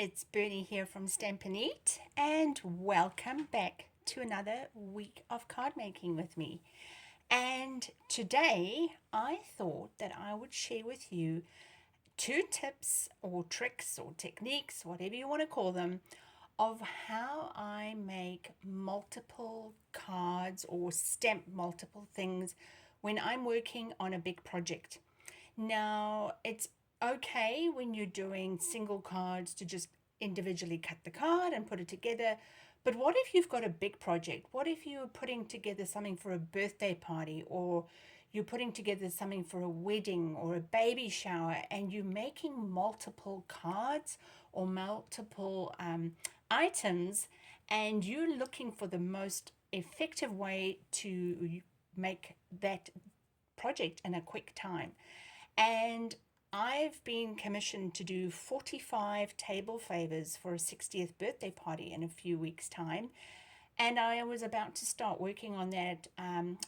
it's Bernie here from Stamp and Eat, and welcome back to another week of card making with me. And today I thought that I would share with you two tips or tricks or techniques, whatever you want to call them, of how I make multiple cards or stamp multiple things when I'm working on a big project. Now, it's okay when you're doing single cards to just individually cut the card and put it together. But what if you've got a big project? What if you're putting together something for a birthday party, or you're putting together something for a wedding or a baby shower, and you're making multiple cards or multiple items, and you're looking for the most effective way to make that project in a quick time. And I've been commissioned to do 45 table favors for a 60th birthday party in a few weeks' time. And I was about to start working on that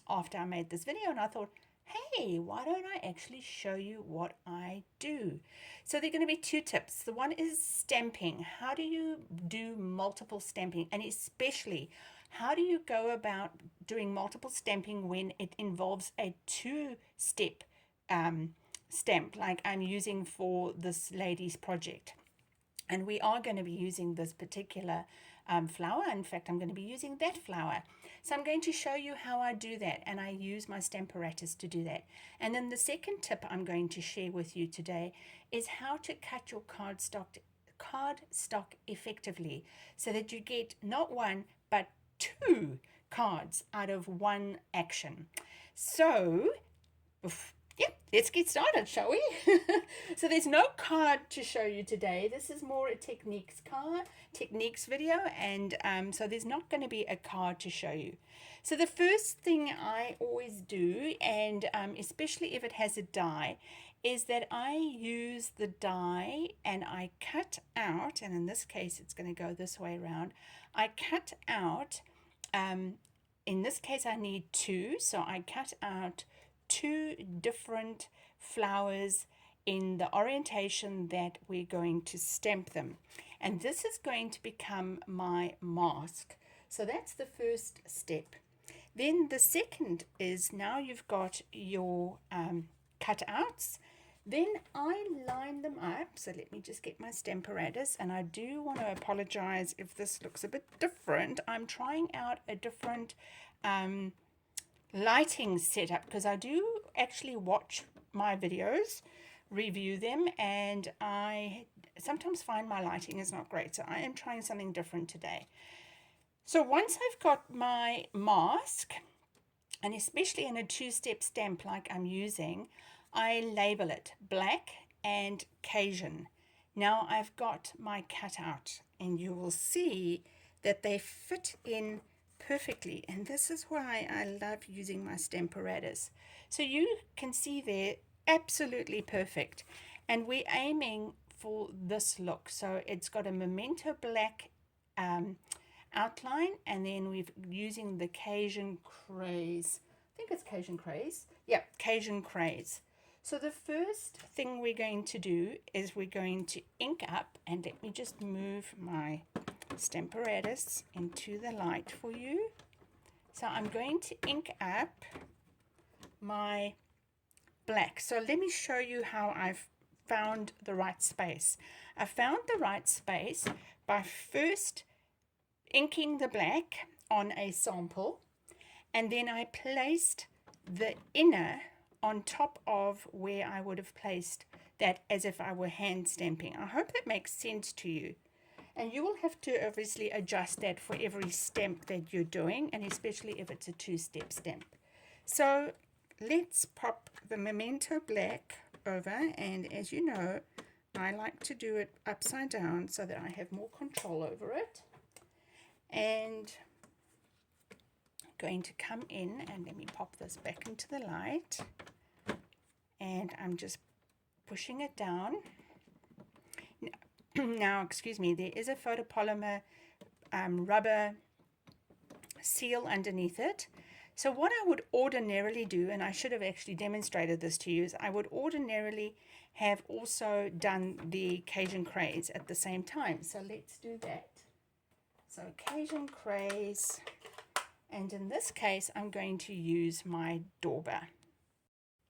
after I made this video, and I thought, hey, why don't I actually show you what I do? So there are going to be two tips. The one is stamping. How do you do multiple stamping? And especially, how do you go about doing multiple stamping when it involves a two-step stamp like I'm using for this lady's project? And we are going to be using this particular flower. In fact, I'm going to be using that flower. So I'm going to show you how I do that, and I use my stamp apparatus to do that. And then the second tip I'm going to share with you today is how to cut your cardstock effectively so that you get not one but two cards out of one action. So let's get started, shall we? So there's no card to show you today. This is more a techniques video, and so there's not going to be a card to show you. So the first thing I always do, and especially if it has a die, is that I use the die and I cut out, and in this case it's going to go this way around. I cut out, in this case I need two, so I cut out two different flowers in the orientation that we're going to stamp them, and this is going to become my mask. So that's the first step. Then the second is, now you've got your cutouts, then I line them up. So let me just get my stamp apparatus, and I do want to apologize if this looks a bit different. I'm trying out a different lighting setup because I do actually watch my videos, review them, and I sometimes find my lighting is not great, so I am trying something different today. So once I've got my mask, and especially in a two-step stamp like I'm using, I label it black and Cajun. Now I've got my cutout, and you will see that they fit in perfectly, and this is why I love using my stamp apparatus. So you can see they're absolutely perfect, and we're aiming for this look. So it's got a memento black outline, and then we're using the Cajun craze. I think it's Cajun craze. Yeah, Cajun craze. So the first thing we're going to do is we're going to ink up, and let me just move my stamp apparatus into the light for you. So I'm going to ink up my black. So let me show you how I've found the right space. I found the right space by first inking the black on a sample, and then I placed the inner on top of where I would have placed that as if I were hand stamping. I hope that makes sense to you. And you will have to obviously adjust that for every stamp that you're doing, and especially if it's a two-step stamp. So let's pop the memento black over, and as you know, I like to do it upside down so that I have more control over it. And I'm going to come in, and let me pop this back into the light, and I'm just pushing it down. Now, excuse me, there is a photopolymer rubber seal underneath it. So what I would ordinarily do, and I should have actually demonstrated this to you, is I would ordinarily have also done the Cajun craze at the same time. So let's do that. So Cajun craze, and in this case I'm going to use my dauber.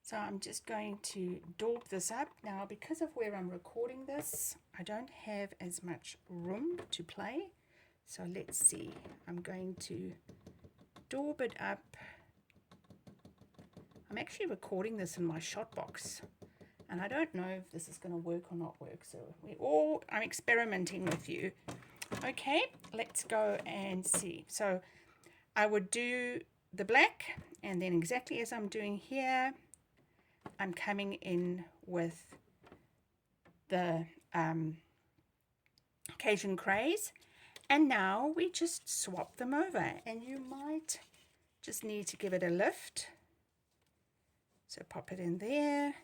So I'm just going to daub this up. Now, because of where I'm recording this, I don't have as much room to play. So let's see, I'm going to daub it up. I'm actually recording this in my shot box, and I don't know if this is going to work or not work. So I'm experimenting with you. Okay, let's go and see. So I would do the black, and then exactly as I'm doing here, I'm coming in with the Cajun craze, and now we just swap them over, and you might just need to give it a lift. So pop it in there,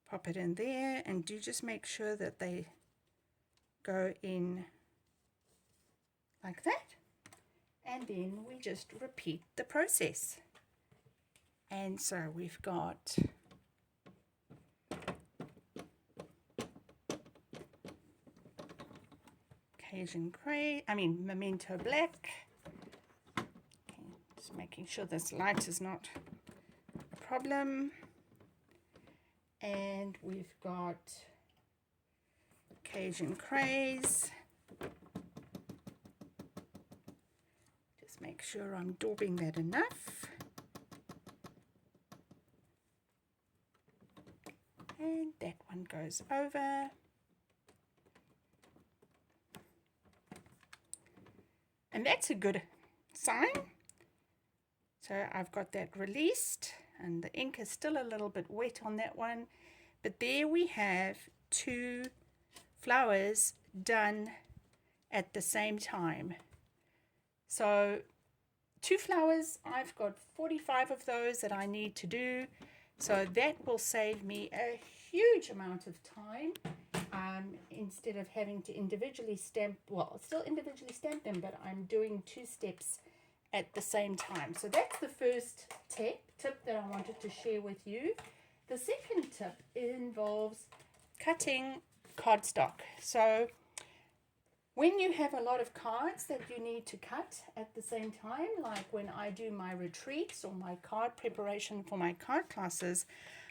pop it in there, and do just make sure that they go in like that, and then we just repeat the process. And so we've got Cajun craze, Memento black. Okay, just making sure this light is not a problem. And we've got Cajun craze. Just make sure I'm daubing that enough. And that one goes over. And that's a good sign. So I've got that released, and the ink is still a little bit wet on that one. But there we have 2 flowers done at the same time. So 2 flowers, I've got 45 of those that I need to do. So that will save me a huge amount of time, instead of having to individually stamp, well, still individually stamp them, but I'm doing 2 steps at the same time. So that's the first tip that I wanted to share with you. The second tip involves cutting cardstock. So when you have a lot of cards that you need to cut at the same time, like when I do my retreats or my card preparation for my card classes,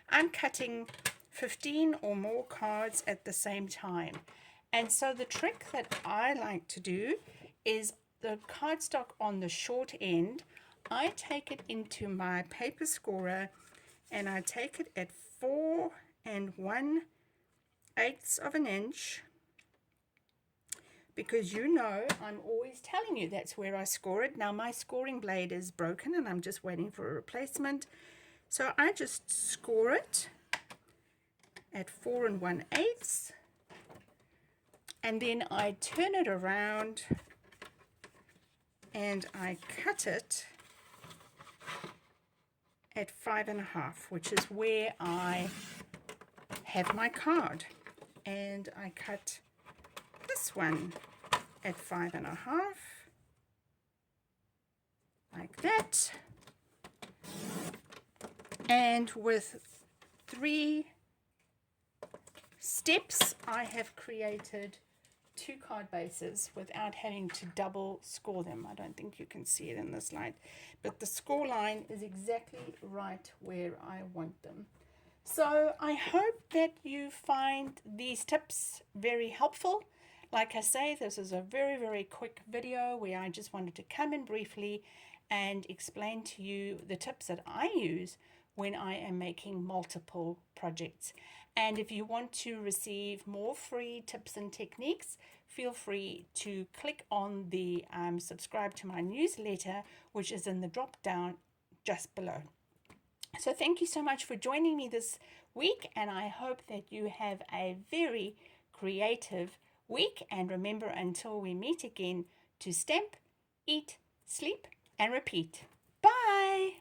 I'm cutting 15 or more cards at the same time. And so the trick that I like to do is the cardstock on the short end, I take it into my paper scorer and I take it at 4 1/8 of an inch, because you know I'm always telling you that's where I score it. Now my scoring blade is broken and I'm just waiting for a replacement. So I just score it at 4 1/8, and then I turn it around and I cut it at 5 1/2, which is where I have my card. And I cut this one at 5 1/2, like that. And with 3 steps, I have created 2 card bases without having to double score them. I don't think you can see it in this light, but the score line is exactly right where I want them. So I hope that you find these tips very helpful. Like I say, this is a very, very quick video where I just wanted to come in briefly and explain to you the tips that I use when I am making multiple projects. And if you want to receive more free tips and techniques, feel free to click on the subscribe to my newsletter, which is in the drop down just below. So thank you so much for joining me this week, and I hope that you have a very creative week. And remember, until we meet again, to stamp, eat, sleep, and repeat. Bye!